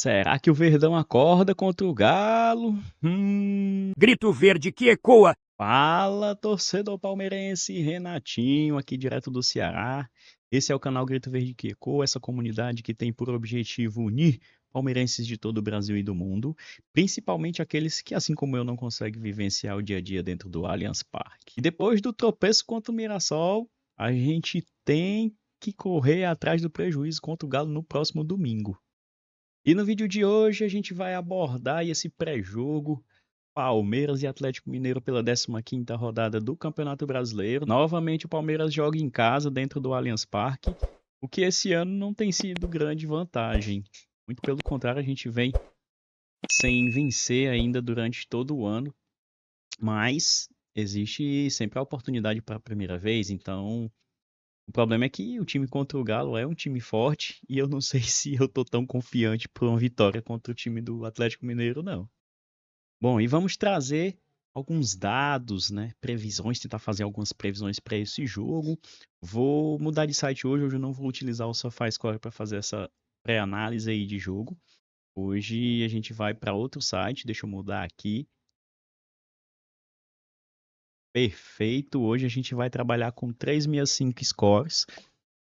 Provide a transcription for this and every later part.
Será que o Verdão acorda contra o Galo? Grito verde que ecoa. Fala, torcedor palmeirense, Renatinho, aqui direto do Ceará. Esse é o canal Grito Verde que Ecoa, essa comunidade que tem por objetivo unir palmeirenses de todo o Brasil e do mundo, principalmente aqueles que, assim como eu, não conseguem vivenciar o dia a dia dentro do Allianz Parque. E depois do tropeço contra o Mirassol, a gente tem que correr atrás do prejuízo contra o Galo no próximo domingo. E no vídeo de hoje a gente vai abordar esse pré-jogo Palmeiras e Atlético Mineiro pela 15ª rodada do Campeonato Brasileiro. Novamente o Palmeiras joga em casa dentro do Allianz Parque, o que esse ano não tem sido grande vantagem. Muito pelo contrário, a gente vem sem vencer ainda durante todo o ano, mas existe sempre a oportunidade para a primeira vez, então o problema é que o time contra o Galo é um time forte e eu não sei se eu tô tão confiante para uma vitória contra o time do Atlético Mineiro, não. Bom, e vamos trazer alguns dados, né? Previsões, tentar fazer algumas previsões para esse jogo. Vou mudar de site hoje eu não vou utilizar o SofaScore para fazer essa pré-análise aí de jogo. Hoje a gente vai para outro site, deixa eu mudar aqui. Perfeito, hoje a gente vai trabalhar com 365 scores.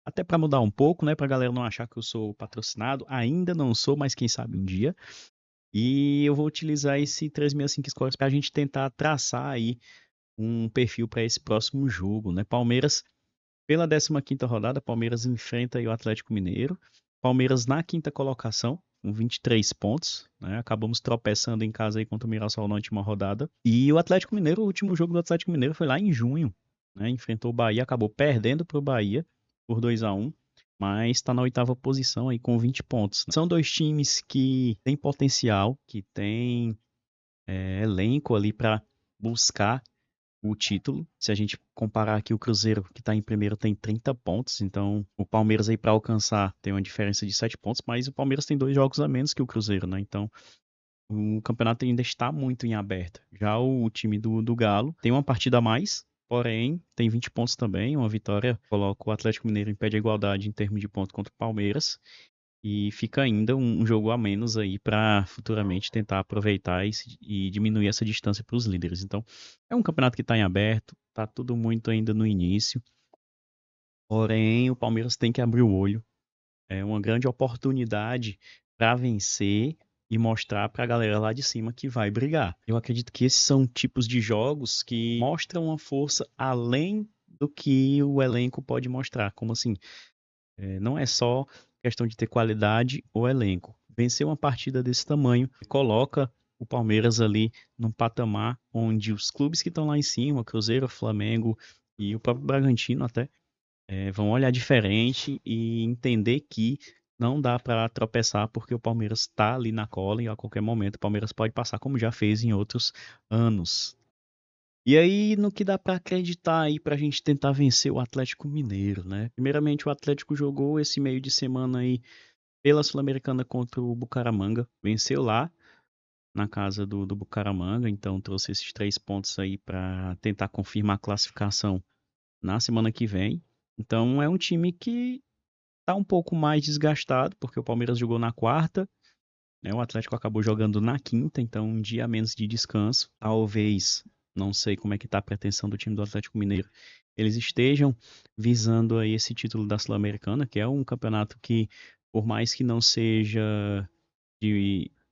Até para mudar um pouco, né, para a galera não achar que eu sou patrocinado, ainda não sou, mas quem sabe um dia. E eu vou utilizar esse 365 Scores para a gente tentar traçar aí um perfil para esse próximo jogo, né? Palmeiras, pela 15ª rodada, Palmeiras enfrenta aí o Atlético Mineiro. Palmeiras na quinta colocação, com 23 pontos, né? Acabamos tropeçando em casa aí contra o Mirassol na última rodada. E o Atlético Mineiro, o último jogo do Atlético Mineiro foi lá em junho, né? Enfrentou o Bahia, acabou perdendo para o Bahia por 2-1, mas está na 8ª posição aí com 20 pontos. São dois times que têm potencial, que têm elenco ali para buscar o título. Se a gente comparar aqui o Cruzeiro, que está em primeiro, tem 30 pontos, então o Palmeiras aí para alcançar tem uma diferença de 7 pontos, mas o Palmeiras tem 2 jogos a menos que o Cruzeiro, né? Então o campeonato ainda está muito em aberto. Já o time do Galo tem uma partida a mais, porém tem 20 pontos também, uma vitória coloca o Atlético Mineiro em pé de igualdade em termos de pontos contra o Palmeiras. E fica ainda um jogo a menos aí para futuramente tentar aproveitar e diminuir essa distância para os líderes. Então, é um campeonato que está em aberto, está tudo muito ainda no início. Porém, o Palmeiras tem que abrir o olho. É uma grande oportunidade para vencer e mostrar para a galera lá de cima que vai brigar. Eu acredito que esses são tipos de jogos que mostram uma força além do que o elenco pode mostrar. Como assim? Não é só questão de ter qualidade ou elenco. Vencer uma partida desse tamanho coloca o Palmeiras ali num patamar onde os clubes que estão lá em cima, Cruzeiro, Flamengo e o próprio Bragantino até, vão olhar diferente e entender que não dá para tropeçar porque o Palmeiras está ali na cola e a qualquer momento o Palmeiras pode passar como já fez em outros anos. E aí, no que dá para acreditar aí pra gente tentar vencer o Atlético Mineiro, né? Primeiramente, o Atlético jogou esse meio de semana aí pela Sul-Americana contra o Bucaramanga, venceu lá na casa do Bucaramanga, então trouxe esses 3 pontos aí para tentar confirmar a classificação na semana que vem. Então, é um time que tá um pouco mais desgastado, porque o Palmeiras jogou na quarta, né? O Atlético acabou jogando na quinta, então um dia a menos de descanso. Talvez, não sei como é que tá a pretensão do time do Atlético Mineiro, eles estejam visando aí esse título da Sul-Americana, que é um campeonato que, por mais que não seja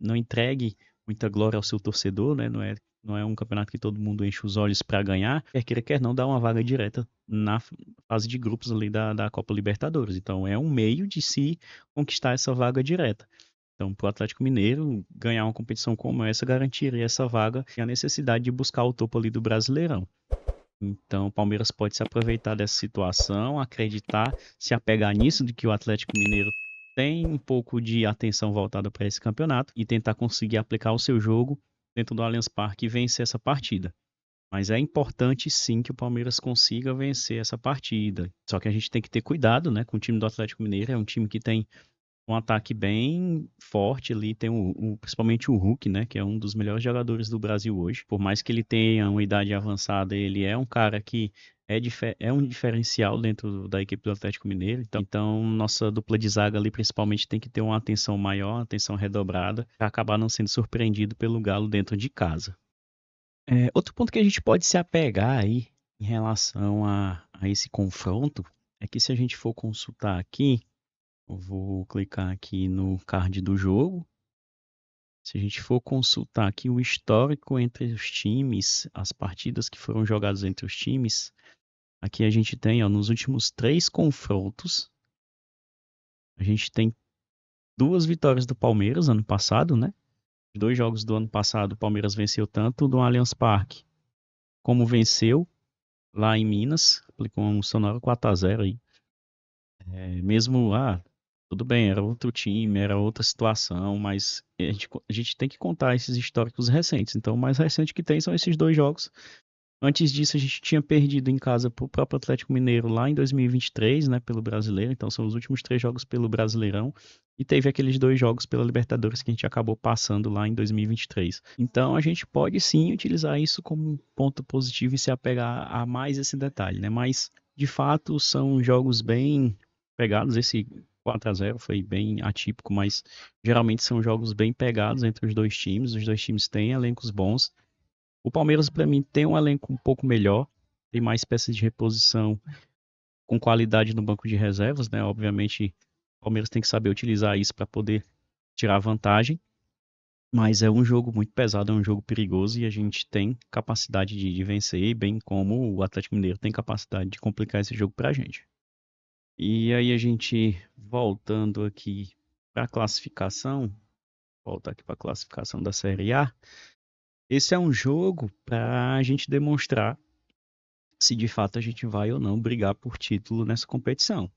não entregue muita glória ao seu torcedor, né? Não é um campeonato que todo mundo enche os olhos para ganhar, quer queira, quer não, dá uma vaga direta na fase de grupos ali da Copa Libertadores. Então é um meio de se conquistar essa vaga direta. Então, para o Atlético Mineiro ganhar uma competição como essa, garantiria essa vaga e a necessidade de buscar o topo ali do Brasileirão. Então, o Palmeiras pode se aproveitar dessa situação, acreditar, se apegar nisso de que o Atlético Mineiro tem um pouco de atenção voltada para esse campeonato e tentar conseguir aplicar o seu jogo dentro do Allianz Parque e vencer essa partida. Mas é importante sim que o Palmeiras consiga vencer essa partida. Só que a gente tem que ter cuidado, né, com o time do Atlético Mineiro. É um time que tem um ataque bem forte ali, tem principalmente o Hulk, né, que é um dos melhores jogadores do Brasil hoje. Por mais que ele tenha uma idade avançada, ele é um cara que é um diferencial dentro da equipe do Atlético Mineiro. Então, nossa dupla de zaga ali, principalmente, tem que ter uma atenção maior, uma atenção redobrada, para acabar não sendo surpreendido pelo Galo dentro de casa. Outro ponto que a gente pode se apegar aí em relação a esse confronto é que se a gente for consultar aqui, eu vou clicar aqui no card do jogo. Se a gente for consultar aqui o histórico entre os times, as partidas que foram jogadas entre os times, aqui a gente tem, ó, nos últimos 3 confrontos, a gente tem 2 vitórias do Palmeiras ano passado, né? Os 2 jogos do ano passado, o Palmeiras venceu tanto do Allianz Parque, como venceu lá em Minas, aplicou um sonoro 4-0 aí. Mesmo, tudo bem, era outro time, era outra situação, mas a gente tem que contar esses históricos recentes. Então, o mais recente que tem são esses 2 jogos. Antes disso, a gente tinha perdido em casa para o próprio Atlético Mineiro lá em 2023, né, pelo Brasileiro. Então, são os últimos 3 jogos pelo Brasileirão. E teve aqueles 2 jogos pela Libertadores que a gente acabou passando lá em 2023. Então, a gente pode sim utilizar isso como um ponto positivo e se apegar a mais esse detalhe, né? Mas, de fato, são jogos bem pegados. Esse 4-0 foi bem atípico, mas geralmente são jogos bem pegados entre os 2 times. Os 2 times têm elencos bons. O Palmeiras, para mim, tem um elenco um pouco melhor, tem mais peças de reposição com qualidade no banco de reservas, né? Obviamente, o Palmeiras tem que saber utilizar isso para poder tirar vantagem, mas é um jogo muito pesado, é um jogo perigoso e a gente tem capacidade de vencer, bem como o Atlético Mineiro tem capacidade de complicar esse jogo para a gente. E aí a gente, voltando aqui para a classificação, voltar aqui para a classificação da Série A, esse é um jogo para a gente demonstrar se de fato a gente vai ou não brigar por título nessa competição.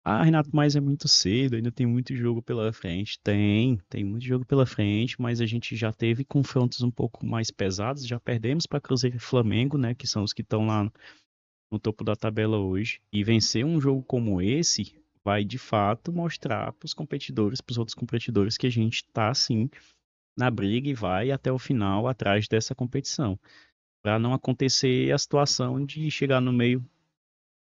Renato, mas é muito cedo, ainda tem muito jogo pela frente. Tem muito jogo pela frente, mas a gente já teve confrontos um pouco mais pesados, já perdemos para Cruzeiro e Flamengo, né, que são os que estão lá no topo da tabela hoje. E vencer um jogo como esse vai de fato mostrar para os competidores, para os outros competidores, que a gente está sim na briga e vai até o final atrás dessa competição, para não acontecer a situação de chegar no meio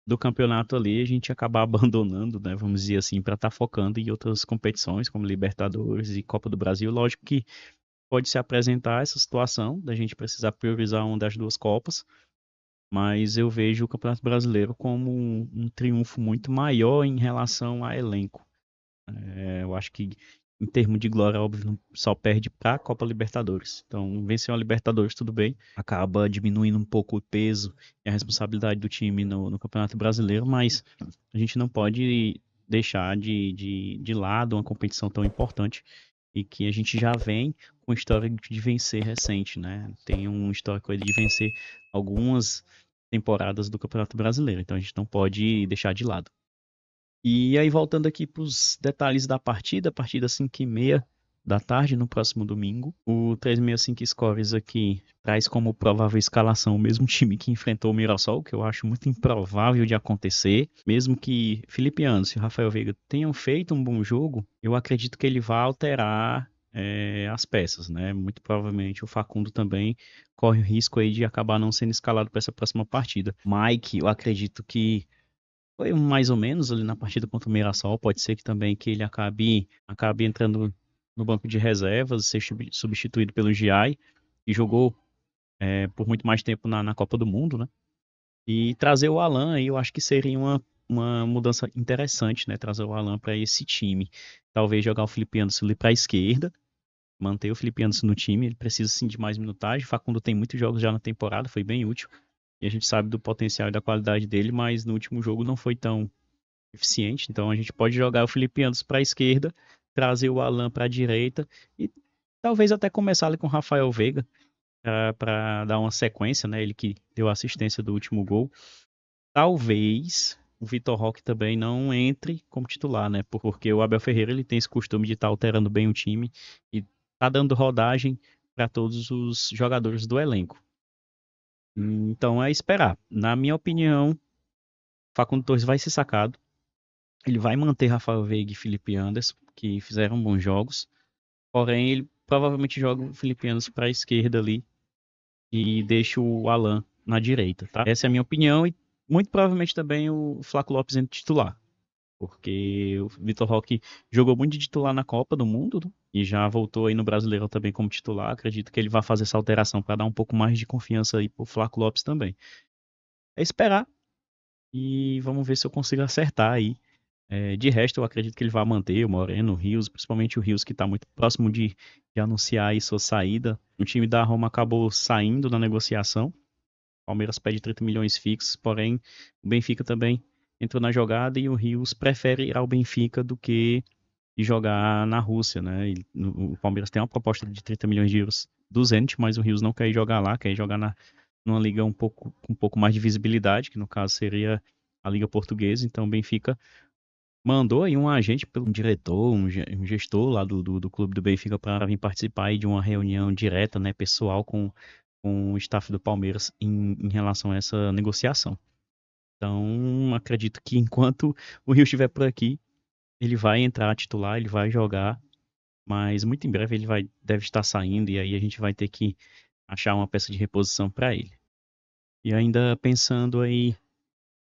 do campeonato ali a gente acabar abandonando, né, vamos dizer assim, para estar focando em outras competições como Libertadores e Copa do Brasil. Lógico que pode se apresentar essa situação da gente precisar priorizar uma das 2 Copas, mas eu vejo o Campeonato Brasileiro como um triunfo muito maior em relação a elenco. Eu acho que em termos de glória, óbvio, só perde para a Copa Libertadores. Então, vencer uma Libertadores, tudo bem. Acaba diminuindo um pouco o peso e a responsabilidade do time no Campeonato Brasileiro, mas a gente não pode deixar de lado uma competição tão importante e que a gente já vem com história de vencer recente, né? Tem um histórico aí de vencer algumas temporadas do Campeonato Brasileiro, então a gente não pode deixar de lado. E aí, voltando aqui para os detalhes da partida 5h30 da tarde, no próximo domingo. O 365 Scores aqui traz como provável escalação o mesmo time que enfrentou o Mirassol, que eu acho muito improvável de acontecer. Mesmo que Felipe Anderson e Rafael Veiga tenham feito um bom jogo, eu acredito que ele vai alterar as peças, né? Muito provavelmente o Facundo também corre o risco aí de acabar não sendo escalado para essa próxima partida. Mike, eu acredito que foi mais ou menos ali na partida contra o Mirassol. Pode ser que também que ele acabe entrando no banco de reservas, ser substituído pelo Giai, que jogou por muito mais tempo na Copa do Mundo, né? E trazer o Alan aí, eu acho que seria uma mudança interessante, né? Trazer o Alan para esse time. Talvez jogar o Felipe Anderson ali para a esquerda, manter o Felipe Anderson no time. Ele precisa sim de mais minutagem. Facundo tem muitos jogos já na temporada, foi bem útil. E a gente sabe do potencial e da qualidade dele, mas no último jogo não foi tão eficiente. Então a gente pode jogar o Felipe Anderson para a esquerda, trazer o Alan para a direita e talvez até começar ali com o Rafael Veiga para dar uma sequência, né? Ele que deu a assistência do último gol. Talvez o Vitor Roque também não entre como titular, né? Porque o Abel Ferreira ele tem esse costume de estar alterando bem o time e tá dando rodagem para todos os jogadores do elenco. Então é esperar. Na minha opinião, Facundo Torres vai ser sacado. Ele vai manter Rafael Veiga e Felipe Anderson, que fizeram bons jogos. Porém, ele provavelmente joga o Felipe Anderson para a esquerda ali e deixa o Alan na direita, tá? Essa é a minha opinião e Muito provavelmente também o Flaco Lopes entra titular, porque o Vitor Roque jogou muito de titular na Copa do Mundo, né? E já voltou aí no Brasileirão também como titular. Acredito que ele vai fazer essa alteração para dar um pouco mais de confiança aí pro Flaco Lopes também. É esperar e vamos ver se eu consigo acertar aí. De resto, eu acredito que ele vai manter o Moreno, o Rios, principalmente o Rios, que está muito próximo de anunciar aí sua saída. O time da Roma acabou saindo na negociação. O Palmeiras pede 30 milhões fixos, porém o Benfica também entrou na jogada e o Rios prefere ir ao Benfica do que jogar na Rússia, né? O Palmeiras tem uma proposta de 30 milhões de euros do Zenit, mas o Rios não quer ir jogar lá, quer ir jogar numa liga com um pouco mais de visibilidade, que no caso seria a Liga Portuguesa. Então o Benfica mandou aí um agente, um diretor, um gestor lá do clube do Benfica para vir participar aí de uma reunião direta, né, pessoal com o staff do Palmeiras em relação a essa negociação. Então, acredito que enquanto o Rio estiver por aqui, ele vai entrar titular, ele vai jogar, mas muito em breve deve estar saindo e aí a gente vai ter que achar uma peça de reposição para ele. E ainda pensando aí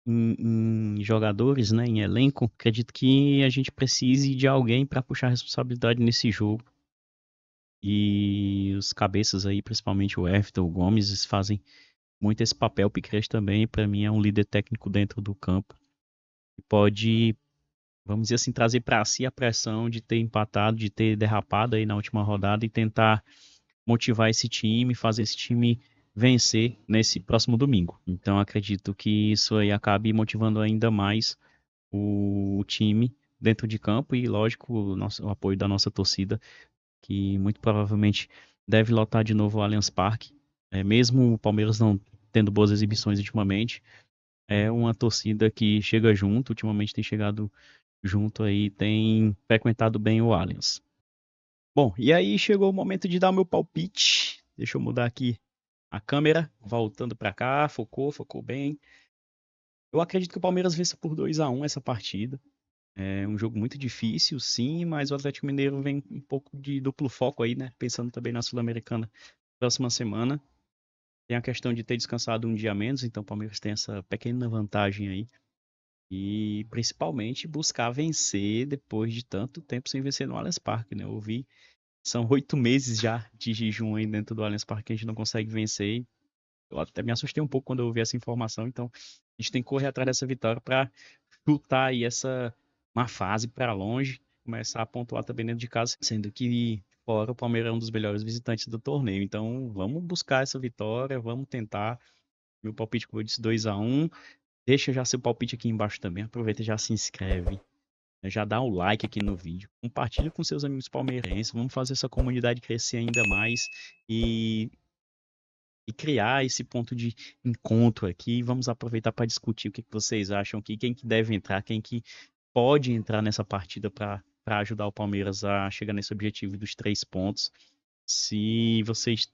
em jogadores, né, em elenco, acredito que a gente precise de alguém para puxar a responsabilidade nesse jogo. E os cabeças aí, principalmente o Everton, o Gomes, fazem muito esse papel. O Piquerez também, para mim, é um líder técnico dentro do campo. E pode, vamos dizer assim, trazer para si a pressão de ter empatado, de ter derrapado aí na última rodada e tentar motivar esse time, fazer esse time vencer nesse próximo domingo. Então acredito que isso aí acabe motivando ainda mais o time dentro de campo e, lógico, o apoio da nossa torcida, que muito provavelmente deve lotar de novo o Allianz Parque. Mesmo o Palmeiras não tendo boas exibições ultimamente, é uma torcida que chega junto, ultimamente tem chegado junto aí, tem frequentado bem o Allianz. Bom, e aí chegou o momento de dar o meu palpite. Deixa eu mudar aqui a câmera, voltando para cá, focou bem. Eu acredito que o Palmeiras vença por 2-1 essa partida. É um jogo muito difícil, sim, mas o Atlético Mineiro vem um pouco de duplo foco aí, né? Pensando também na Sul-Americana próxima semana. Tem a questão de ter descansado um dia a menos, então o Palmeiras tem essa pequena vantagem aí. E principalmente buscar vencer depois de tanto tempo sem vencer no Allianz Parque, né? Eu vi, são 8 meses já de jejum aí dentro do Allianz Parque que a gente não consegue vencer. Eu até me assustei um pouco quando eu ouvi essa informação, então a gente tem que correr atrás dessa vitória para chutar aí essa má fase para longe, começar a pontuar também dentro de casa, sendo que fora o Palmeiras é um dos melhores visitantes do torneio. Então vamos buscar essa vitória, vamos tentar. Meu palpite, como eu disse, 2-1. Deixa já seu palpite aqui embaixo também. Aproveita e já se inscreve. Já dá o like aqui no vídeo. Compartilha com seus amigos palmeirenses. Vamos fazer essa comunidade crescer ainda mais. E criar esse ponto de encontro aqui. Vamos aproveitar para discutir o que vocês acham aqui, quem que deve entrar, quem que pode entrar nessa partida para ajudar o Palmeiras a chegar nesse objetivo dos 3 pontos. Se vocês,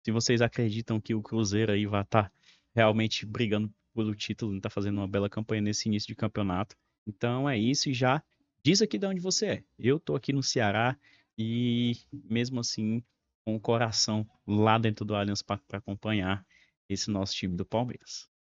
se vocês acreditam que o Cruzeiro aí vai estar realmente brigando pelo título, está fazendo uma bela campanha nesse início de campeonato. Então é isso e já diz aqui de onde você é. Eu tô aqui no Ceará e mesmo assim com o coração lá dentro do Allianz Parque para acompanhar esse nosso time do Palmeiras.